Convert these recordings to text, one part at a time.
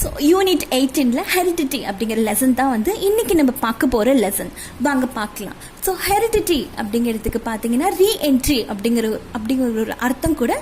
So unit 18ல் heredity அப்படிங்கிற lesson தான் வந்து இன்றைக்கி நம்ம பார்க்க போகிற லெசன். வாங்க பார்க்கலாம். ஸோ ஹெரிடிட்டி அப்படிங்கிறதுக்கு பார்த்தீங்கன்னா ரீஎன்ட்ரி அப்படிங்கிற ஒரு அர்த்தம் கூட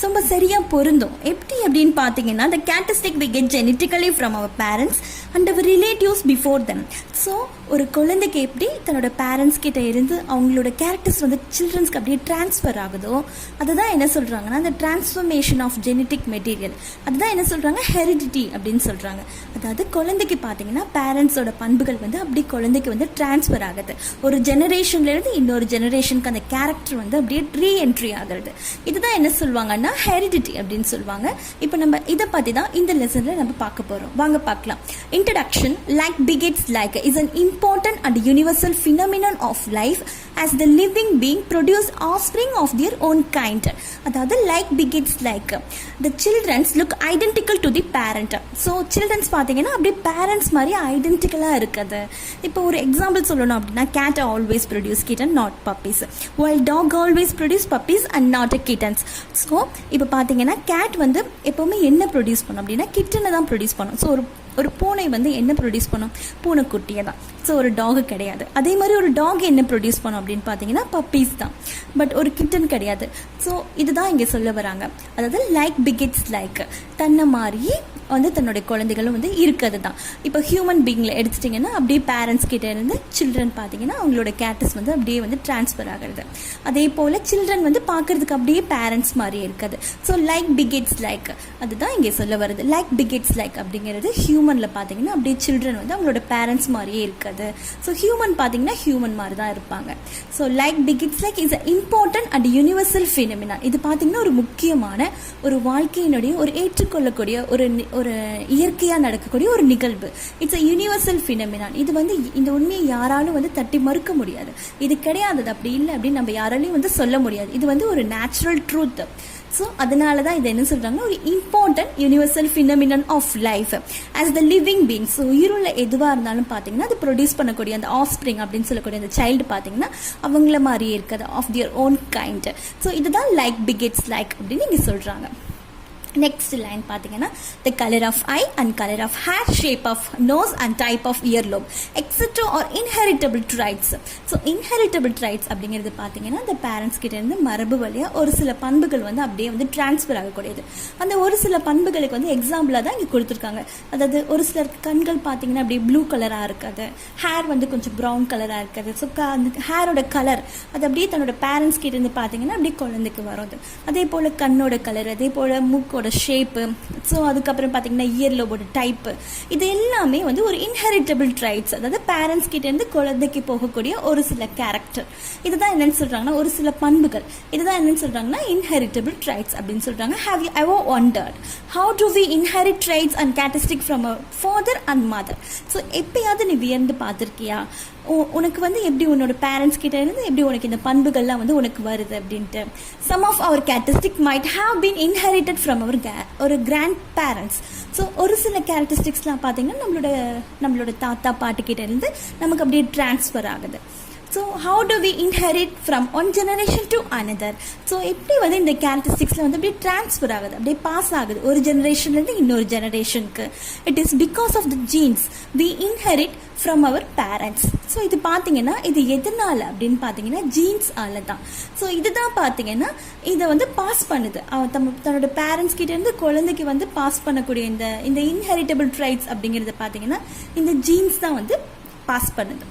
ரொம்ப சரியாக பொருந்தும். எப்படி அப்படின்னு பார்த்தீங்கன்னா the characteristic we get genetically from our parents and our relatives before them. So ஒரு குழந்தைக்கு எப்படி தன்னோட பேரண்ட்ஸ் கிட்ட இருந்து அவங்களோட கேரக்டர்ஸ் வந்து சில்ட்ரன்ஸ்க்கு அப்படியே டிரான்ஸ்ஃபர் ஆகுதோ அதுதான் என்ன சொல்கிறாங்கன்னா அந்த டிரான்ஸ்ஃபர்மேஷன் ஆஃப் ஜெனட்டிக் மெட்டீரியல், அதுதான் என்ன சொல்கிறாங்க ஹெரிடிட்டி அப்படின்னு சொல்கிறாங்க. அதாவது குழந்தைக்கு பார்த்தீங்கன்னா பேரண்ட்ஸோட பண்புகள் வந்து அப்படி குழந்தைக்கு வந்து டிரான்ஸ்ஃபர் ஆகுது. ஒரு ஜெனரேஷன்லேருந்து இன்னொரு ஜெனரேஷனுக்கு அந்த கேரக்டர் வந்து அப்படியே ரீஎன்ட்ரி ஆகுறது. இதுதான் என்ன சொல்லுவாங்கன்னா ஹெரிடிட்டி அப்படின்னு சொல்லுவாங்க. இப்போ நம்ம இதை பற்றி தான் இந்த லெசனில் நம்ம பார்க்க போகிறோம். வாங்க பார்க்கலாம். Introduction. Like begets like is an important and universal phenomenon of life as the living being produce offspring of their own kind. அதாவது like begets like the children look identical to the parent. So children பார்த்தீங்கன்னா அப்படியே parents மாதிரி ஐடென்டிக்கலாக இருக்குது. இப்போ ஒரு example சொல்லணும் அப்படின்னா cat always produce kitten not puppies, while dog always produce puppies and not kittens. So இப்போ பார்த்தீங்கன்னா cat வந்து எப்போவுமே என்ன ப்ரொடியூஸ் பண்ணும் அப்படின்னா கிட்டனை தான் ப்ரொடியூஸ் பண்ணும். ஸோ ஒரு பூனை வந்து என்ன ப்ரொடியூஸ் பண்ணும்? பூனைக்குட்டியை தான். ஸோ ஒரு டாகு கிடையாது. அதே மாதிரி ஒரு டாக் என்ன ப்ரொடியூஸ் பண்ணும் அப்படின்னு பார்த்தீங்கன்னா பப்பீஸ் தான், பட் ஒரு கிட்டன் கிடையாது. ஸோ இதுதான் இங்கே சொல்ல வராங்க. அதாவது லைக் பிகெட்ஸ் லைக், தன்னை மாதிரி வந்து தன்னுடைய குழந்தைகளும் வந்து இருக்கிறது தான். இப்போ ஹியூமன் பீயிங்கில் எடுத்துட்டிங்கன்னா அப்படியே பேரண்ட்ஸ் கிட்டே இருந்து சில்ட்ரன் பார்த்தீங்கன்னா அவங்களோட கேரக்டர்ஸ் வந்து அப்படியே வந்து டிரான்ஸ்ஃபர் ஆகிறது. அதே போல் சில்ட்ரன் வந்து பார்க்குறதுக்கு அப்படியே பேரண்ட்ஸ் மாதிரி இருக்குது. ஸோ லைக் பிகெட்ஸ் லைக் அதுதான் இங்கே சொல்ல வருது. லைக் பிகெட்ஸ் லைக் அப்படிங்கிறது ஹியூமனில் பார்த்தீங்கன்னா அப்படியே சில்ட்ரன் வந்து அவங்களோட பேரண்ட்ஸ் மாதிரியே இருக்குது. ஸோ ஹியூமன் பார்த்தீங்கன்னா ஹியூமன் மாதிரி தான் இருப்பாங்க. So like bigots like is a important and universal phenomena. இது பார்த்தீங்கன்னா ஒரு முக்கியமான ஒரு வாழ்க்கையினுடைய ஒரு ஏற்றுக்கொள்ளக்கூடிய ஒரு இயற்கையாக நடக்கக்கூடிய ஒரு நிகழ்வு. It's a universal phenomenon. இது வந்து இந்த உண்மையை யாராலும் வந்து தட்டி மறுக்க முடியாது. இது கிடையாதது அப்படி இல்லை அப்படின்னு நம்ம யாராலையும் வந்து சொல்ல முடியாது. இது வந்து ஒரு நேச்சுரல் ட்ரூத். ஸோ அதனால தான் இதை என்ன சொல்கிறாங்கன்னா ஒரு important universal phenomenon of life as the living being. So உயிருள்ள எதுவாக இருந்தாலும் பார்த்தீங்கன்னா அது ப்ரொடியூஸ் பண்ணக்கூடிய அந்த ஆஃப்ஸ்பிரிங் அப்படின்னு சொல்லக்கூடிய அந்த சைல்டு பார்த்தீங்கன்னா அவங்கள மாதிரியே இருக்குது, of their own kind. So இதுதான் லைக் பிகெட்ஸ் லைக் அப்படின்னு இங்கே சொல்கிறாங்க. நெக்ஸ்ட் லைன் பார்த்தீங்கன்னா the color of eye and color of hair, shape of nose and type of earlobe etc or inheritable traits. So inheritable traits அப்படிங்கிறது பார்த்தீங்கன்னா அந்த parents கிட்ட இருந்து மரபு வழியாக ஒரு சில பண்புகள் வந்து அப்படியே வந்து டிரான்ஸ்ஃபர் ஆகக்கூடியது. அந்த ஒரு சில பண்புகளுக்கு வந்து எக்ஸாம்பிளாக தான் இங்கே கொடுத்துருக்காங்க. அதாவது ஒரு சிலர் கண்கள் பார்த்தீங்கன்னா அப்படியே ப்ளூ கலராக இருக்காது, ஹேர் வந்து கொஞ்சம் ப்ரௌன் கலராக இருக்காது. ஸோ அந்த ஹேரோட கலர் அது அப்படியே தன்னோட பேரண்ட்ஸ் கிட்ட இருந்து பார்த்தீங்கன்னா அப்படியே குழந்தைக்கு வரும். அதே போல் கண்ணோட கலர், அதே போல் மூக்கோட ஷேப்பு, ஸோ அதுக்கப்புறம் பார்த்தீங்கன்னா இயர்லோட டைப்பு, இது எல்லாமே வந்து ஒரு இன்ஹெரிட்டபிள் ட்ரைட்ஸ். அதாவது பேரண்ட்ஸ் கிட்டேருந்து குழந்தைக்கு போகக்கூடிய ஒரு சில கேரக்டர். இதுதான் என்னன்னு சொல்கிறாங்கன்னா ஒரு சில பண்புகள். இதுதான் என்னன்னு சொல்கிறாங்கன்னா இன்ஹெரிட்டபிள் ட்ரைட்ஸ் அப்படின்னு சொல்கிறாங்க. Have you ever wondered how do we inherit traits and characteristic from a father and mother? So எப்பயாவது நீ வியந்து பார்த்துருக்கியா உனக்கு வந்து எப்படி உன்னோட பேரண்ட்ஸ் கிட்ட இருந்து எப்படி உனக்கு இந்த பண்புகள்லாம் வந்து உனக்கு வருது அப்படின்ட்டு? Some of our characteristic might have been inherited from our ஒரு கிராண்ட் பேரண்ட்ஸ். ஸோ ஒரு சில கேரக்டரிஸ்டிக்ஸ்லாம் பார்த்தீங்கன்னா நம்மளோட தாத்தா பாட்டி கிட்ட இருந்து நமக்கு அப்படியே டிரான்ஸ்ஃபர் ஆகுது. So how do we inherit from one generation to another? So எப்படி வந்து இந்த கேரக்டரிஸ்டிக்ஸில் வந்து அப்படியே டிரான்ஸ்ஃபர் ஆகுது, அப்படியே பாஸ் ஆகுது ஒரு ஜெனரேஷன்லேருந்து இன்னொரு ஜெனரேஷனுக்கு. It is because of the genes we inherit from our parents. So இது பார்த்தீங்கன்னா இது எதனால அப்படின்னு பார்த்தீங்கன்னா ஜீன்ஸ் ஆல தான். ஸோ இதுதான் பார்த்தீங்கன்னா இதை வந்து பாஸ் பண்ணுது. தன்னோட பேரண்ட்ஸ் கிட்டேருந்து குழந்தைக்கு வந்து பாஸ் பண்ணக்கூடிய இந்த இன்ஹெரிட்டபிள் ட்ரைட்ஸ் அப்படிங்கிறத பார்த்தீங்கன்னா இந்த ஜீன்ஸ் தான் வந்து பாஸ் பண்ணுது.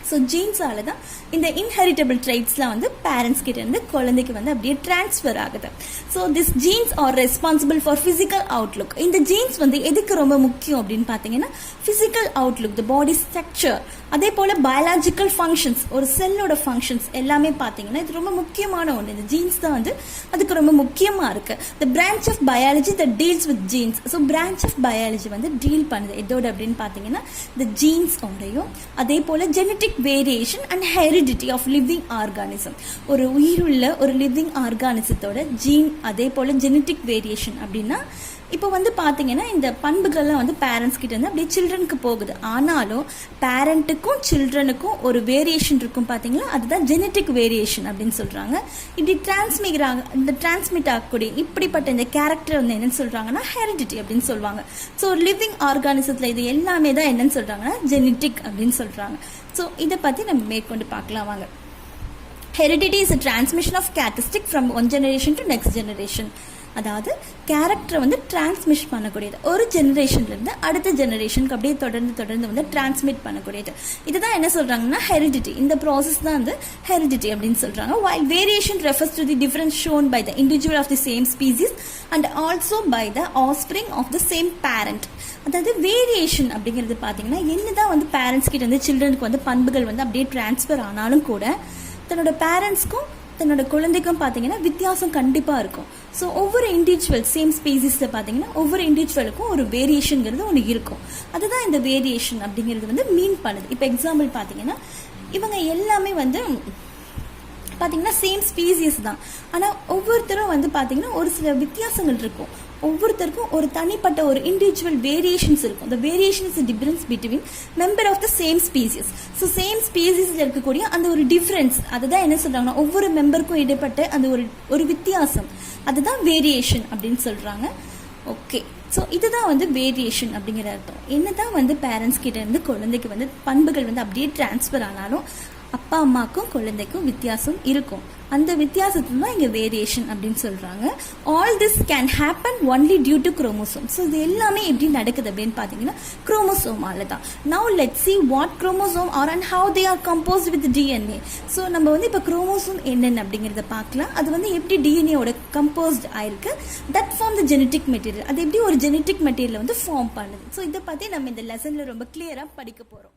ஸோ ஜீன்ஸால தான் இந்த இன்ஹெரிட்டபிள் ட்ரைட்ஸ்லாம் வந்து பேரண்ட்ஸ் கிட்ட இருந்து குழந்தைக்கு வந்து அப்படியே டிரான்ஸ்ஃபர் ஆகுது. So this jeans are responsible for physical Outlook. இந்த ஜீன்ஸ் வந்து எதுக்கு ரொம்ப முக்கியம் அப்படின்னு பார்த்தீங்கன்னா ஃபிசிக்கல் அவுட்லுக், த பாடி ஸ்ட்ரக்சர், அதே போல் பயாலஜிக்கல் ஃபங்க்ஷன்ஸ், ஒரு செல்லோட ஃபங்க்ஷன்ஸ் எல்லாமே பார்த்தீங்கன்னா இது ரொம்ப முக்கியமான ஒன்று. இந்த ஜீன்ஸ் தான் வந்து அதுக்கு ரொம்ப முக்கியமாக இருக்குது. The branch of biology that deals with genes. So branch of biology வந்து டீல் பண்ணுது எதோடு அப்படின்னு பார்த்தீங்கன்னா இந்த ஜீன்ஸோடையும் அதே போல் genetic variation and heredity of living organism. ஒரு உயிருள்ள ஒரு லிவிங் ஆர்கானிசத்தோட ஜீன் அதே போல் ஜெனட்டிக் வேரியேஷன் அப்படின்னா இப்போ வந்து பார்த்தீங்கன்னா இந்த பண்புகள்லாம் வந்து பேரண்ட்ஸ் கிட்ட இருந்து அப்படியே சில்ட்ரனுக்கு போகுது. ஆனாலும் பேரண்ட்டுக்கும் சில்ட்ரனுக்கும் ஒரு வேரியேஷன் இருக்கும் பார்த்தீங்களா, அதுதான் ஜெனட்டிக் வேரியேஷன் அப்படின்னு சொல்கிறாங்க. இப்படி டிரான்ஸ்மிட் ஆகக்கூடிய இப்படிப்பட்ட இந்த கேரக்டர் வந்து என்னன்னு சொல்கிறாங்கன்னா ஹெரிடிட்டி அப்படின்னு சொல்லுவாங்க. ஸோ லிவிங் ஆர்கானிசத்தில் இது எல்லாமே தான் என்னன்னு சொல்கிறாங்கன்னா ஜெனட்டிக் அப்படின்னு சொல்கிறாங்க. ஸோ இதை பற்றி நம்ம மேற்கொண்டு பார்க்கலாம் வாங்க. Heredity is a transmission of characteristic from one generation to next generation. அதாவது கேரக்டரை வந்து டிரான்ஸ்மிஷன் பண்ணக்கூடியது, ஒரு ஜெனரேஷன்லேருந்து அடுத்த ஜெனரேஷனுக்கு அப்படியே தொடர்ந்து வந்து டிரான்ஸ்மிட் பண்ணக்கூடியது. இதுதான் என்ன சொல்கிறாங்கன்னா ஹெரிடிட்டி. இந்த ப்ராசஸ் தான் வந்து ஹெரிடிட்டி அப்படின்னு சொல்கிறாங்க. while variation refers to the difference shown by the individual of the same species and also by the offspring of the same parent. அதாவது வேரியேஷன் அப்படிங்கிறது பார்த்தீங்கன்னா என்னதான் வந்து பேரண்ட்ஸ் கிட்ட வந்து சில்ட்ரனுக்கு வந்து பண்புகள் வந்து அப்படியே டிரான்ஸ்ஃபர் ஆனாலும் கூட தன்னோட பேரண்ட்ஸ்க்கும் தன்னோட குழந்தைக்கும் பார்த்தீங்கன்னா வித்தியாசம் கண்டிப்பாக இருக்கும். ஸோ ஒவ்வொரு இண்டிவிஜுவல் சேம் ஸ்பீசிஸில் பார்த்தீங்கன்னா ஒவ்வொரு இண்டிவிஜுவலுக்கும் ஒரு வேரியேஷனுங்கிறது ஒன்று இருக்கும். அதுதான் இந்த வேரியேஷன் அப்படிங்கிறது வந்து மீன் பண்ணுது. இப்போ எக்ஸாம்பிள் பார்த்தீங்கன்னா இவங்க எல்லாமே வந்து பார்த்தீங்கன்னா சேம் ஸ்பீசிஸ் தான், ஆனால் ஒவ்வொருத்தரும் வந்து பார்த்தீங்கன்னா ஒரு சில வித்தியாசங்கள் இருக்கும். ஒவ்வொருத்தருக்கும் ஒரு தனிப்பட்ட ஒரு இண்டிவிஜுவல் வேரியேஷன்ஸ் இருக்கும். the variation is the difference between member of the same species. So same ஸ்பீசிஸில் இருக்கக்கூடிய அந்த ஒரு டிஃப்ரென்ஸ், அதுதான் என்ன சொல்கிறாங்கன்னா ஒவ்வொரு மெம்பருக்கும் இடைப்பட்ட அந்த ஒரு வித்தியாசம், அதுதான் வேரியேஷன் அப்படின்னு சொல்கிறாங்க. ஓகே, ஸோ இதுதான் வந்து வேரியேஷன் அப்படிங்கிற அர்த்தம். என்னதான் வந்து பேரண்ட்ஸ் கிட்ட இருந்து குழந்தைக்கு வந்து பண்புகள் வந்து அப்படியே டிரான்ஸ்ஃபர் ஆனாலும் அப்பா அம்மாக்கும் குழந்தைக்கும் வித்தியாசம் இருக்கும். அந்த வித்தியாசத்துல தான் இங்கே வேரியேஷன் அப்படின்னு சொல்கிறாங்க. All this can happen only due to chromosome. So இது எல்லாமே எப்படி நடக்குது அப்படின்னு பார்த்தீங்கன்னா குரோமோசோமால தான். Now let see what chromosome are and how they are composed with DNA. So நம்ம வந்து இப்போ குரோமோசோம் என்னென்னு அப்படிங்கிறத பார்க்கலாம். அது வந்து எப்படி டிஎன்ஏவோட கம்போஸ்ட் ஆயிருக்கு, that form the genetic material. அது எப்படி ஒரு ஜெனட்டிக் மெட்டீரியல் வந்து ஃபார்ம் பண்ணுது. ஸோ இதை பற்றி நம்ம இந்த லெசனில் ரொம்ப கிளியராக படிக்க போகிறோம்.